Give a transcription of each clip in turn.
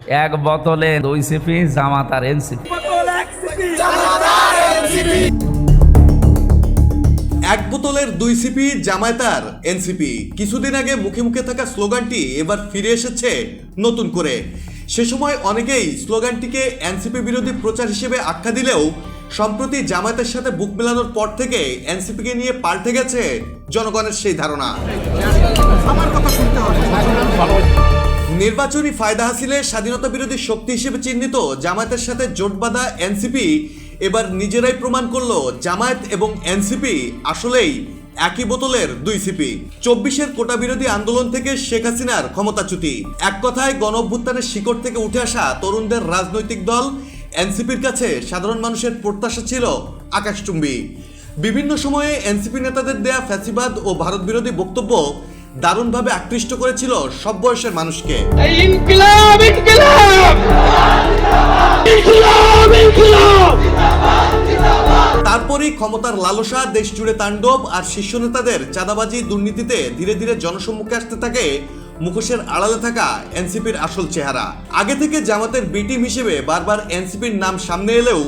এক বোতলে 2 সিপি জামাত আর এনসিপি। এক বোতলের 2 সিপি জামায়াত আর এনসিপি। কিছুদিন আগে মুখে মুখে থাকা স্লোগানটি এবার ফিরে এসেছে নতুন করে। সে সময় অনেকেই স্লোগানটিকে এনসিপি বিরোধী প্রচার হিসেবে আখ্যা দিলেও সম্প্রতি জামায়াতের সাথে বুক মেলানোর পর থেকে এনসিপিকে নিয়ে পাল্টে গেছে জনগণের সেই ধারণা। নির্বাচনী ফায়দা হাসিলে স্বাধীনতা বিরোধী শক্তি হিসেবে চিহ্নিত জামায়াতের সাথে জোট বাঁধা এনসিপি এবার নিজেরাই প্রমাণ করলো জামায়াত এবং এনসিপি আসলেই একই বোতলের 2 সিপি। 24-এর কোটা বিরোধী আন্দোলন থেকে শেখ হাসিনার ক্ষমতাচ্যুতি, এক কথায় গণঅভ্যুত্থানের শিকড় থেকে উঠে আসা তরুণদের রাজনৈতিক দল এনসিপির কাছে সাধারণ মানুষের প্রত্যাশা ছিল আকাশচুম্বী। বিভিন্ন সময়ে এনসিপি নেতাদের দেয়া ফ্যাসিবাদ ও ভারত বিরোধী বক্তব্য দারুণভাবে আকৃষ্ট করেছিল সব বয়সের মানুষকে। তারপরই ক্ষমতার লালসা দেশ জুড়ে তাণ্ডব আর শীর্ষ নেতাদের চাঁদাবাজি দুর্নীতিতে ধীরে ধীরে জনসম্মুখে আসতে থাকে মুখোশের আড়ালে থাকা এনসিপির আসল চেহারা। আগে থেকে জামাতের বি টিম হিসেবে বারবার এনসিপির নাম সামনে এলেও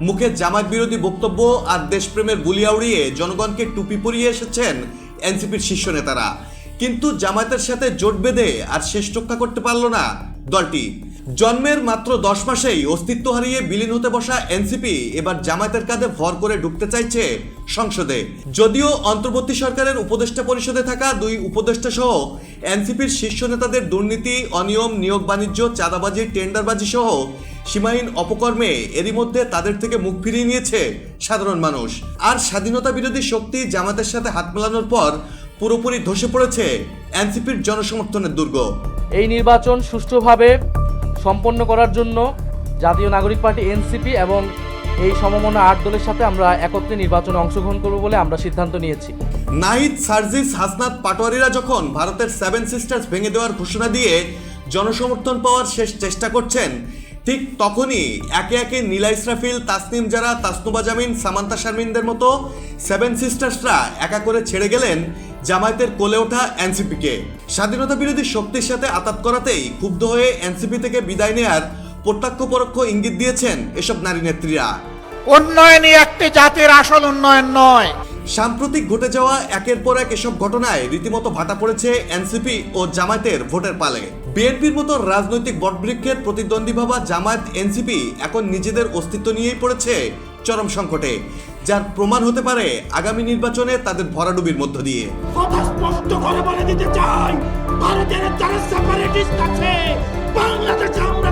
মুখে জামাত বিরোধী বক্তব্য আর দেশপ্রেমের বুলিয়া উড়িয়ে জনগণকে টুপি পরিয়ে এসেছেন এনসিপির শীর্ষ নেতারা। কিন্তু জামায়াতের সাথে জোট বেঁধে আর শেষ রক্ষা করতে পারল না দলটি। জন্মের মাত্র 10 মাসেই অস্তিত্ব হারিয়ে বিলীন হতে বসা এনসিপি এবার জামায়াতের কাঁধে ভর করে ঢুকতে চাইছে সংসদে। যদিও অন্তর্বর্তী সরকারের উপদেষ্টা পরিষদে থাকা 2 উপদেষ্টা সহ এনসিপির শীর্ষ নেতাদের দুর্নীতি, অনিয়ম, নিয়োগ বাণিজ্য, চাঁদাবাজি, টেন্ডারবাজি সহ সীমাহীন অপকর্মে এরই মধ্যে তাদের থেকে মুখ ফিরিয়ে নিয়েছে সাধারণ মানুষ। আর স্বাধীনতা বিরোধী শক্তি জামায়াতের সাথে হাত মেলানোর পর পুরোপুরি ধসে পড়েছে এনসিপির জনসমর্থনের দুর্গ। এই নির্বাচন সুষ্ঠুভাবে সম্পন্ন করার জন্য জাতীয় নাগরিক পার্টি এনসিপি এবং এই সমমনা 8 দলের সাথে আমরা একত্রে নির্বাচনে অংশগ্রহণ করব বলে আমরা সিদ্ধান্ত নিয়েছি। নাহিদ, সার্জিস, হাসনাত, পাটোয়ারিরা যখন ভারতের 7 সিস্টার্স ভেঙে দেওয়ার ঘোষণা দিয়ে জনসমর্থন পাওয়ার শেষ চেষ্টা করছেন, ঠিক তখনই একে একে নীলা ইসরাফিল, তাসনিম জারা, তাসনুবা জামিন, সামান্তা শারমিনদের মতো 7 সিস্টার্সরা একা করে ছেড়ে গেলেন জামায়াতের কোলে ওঠা এনসিপিকে। স্বাধীনতা বিরোধী শক্তির সাথে আতাত করাতেই ক্ষুব্ধ হয়ে এনসিপি থেকে বিদায় নেয়ার প্রত্যক্ষ পরোক্ষ ইঙ্গিত দিয়েছেন এসব নারী নেত্রীরা। উন্নয়নই একটি জাতির আসল উন্নয়ন নয়। সাম্প্রতিক ঘটে যাওয়া একের পর এক এসব ঘটনায় রীতিমতো ভাটা পড়েছে এনসিপি ও জামায়াতের ভোটের পালে। বিএনপির মতো রাজনৈতিক বটবৃক্ষের প্রতিদ্বন্দ্বী ভাবা জামায়াত এনসিপি এখন নিজেদের অস্তিত্ব নিয়েই পড়েছে চরম সংকটে, যার প্রমাণ হতে পারে আগামী নির্বাচনে তাদের ভরাডুবির মধ্য দিয়ে। কথা স্পষ্ট করে বলে দিতে চাই, ভারতের যারা সেপারেটিস্ট আছে, বাংলাদেশে আমরা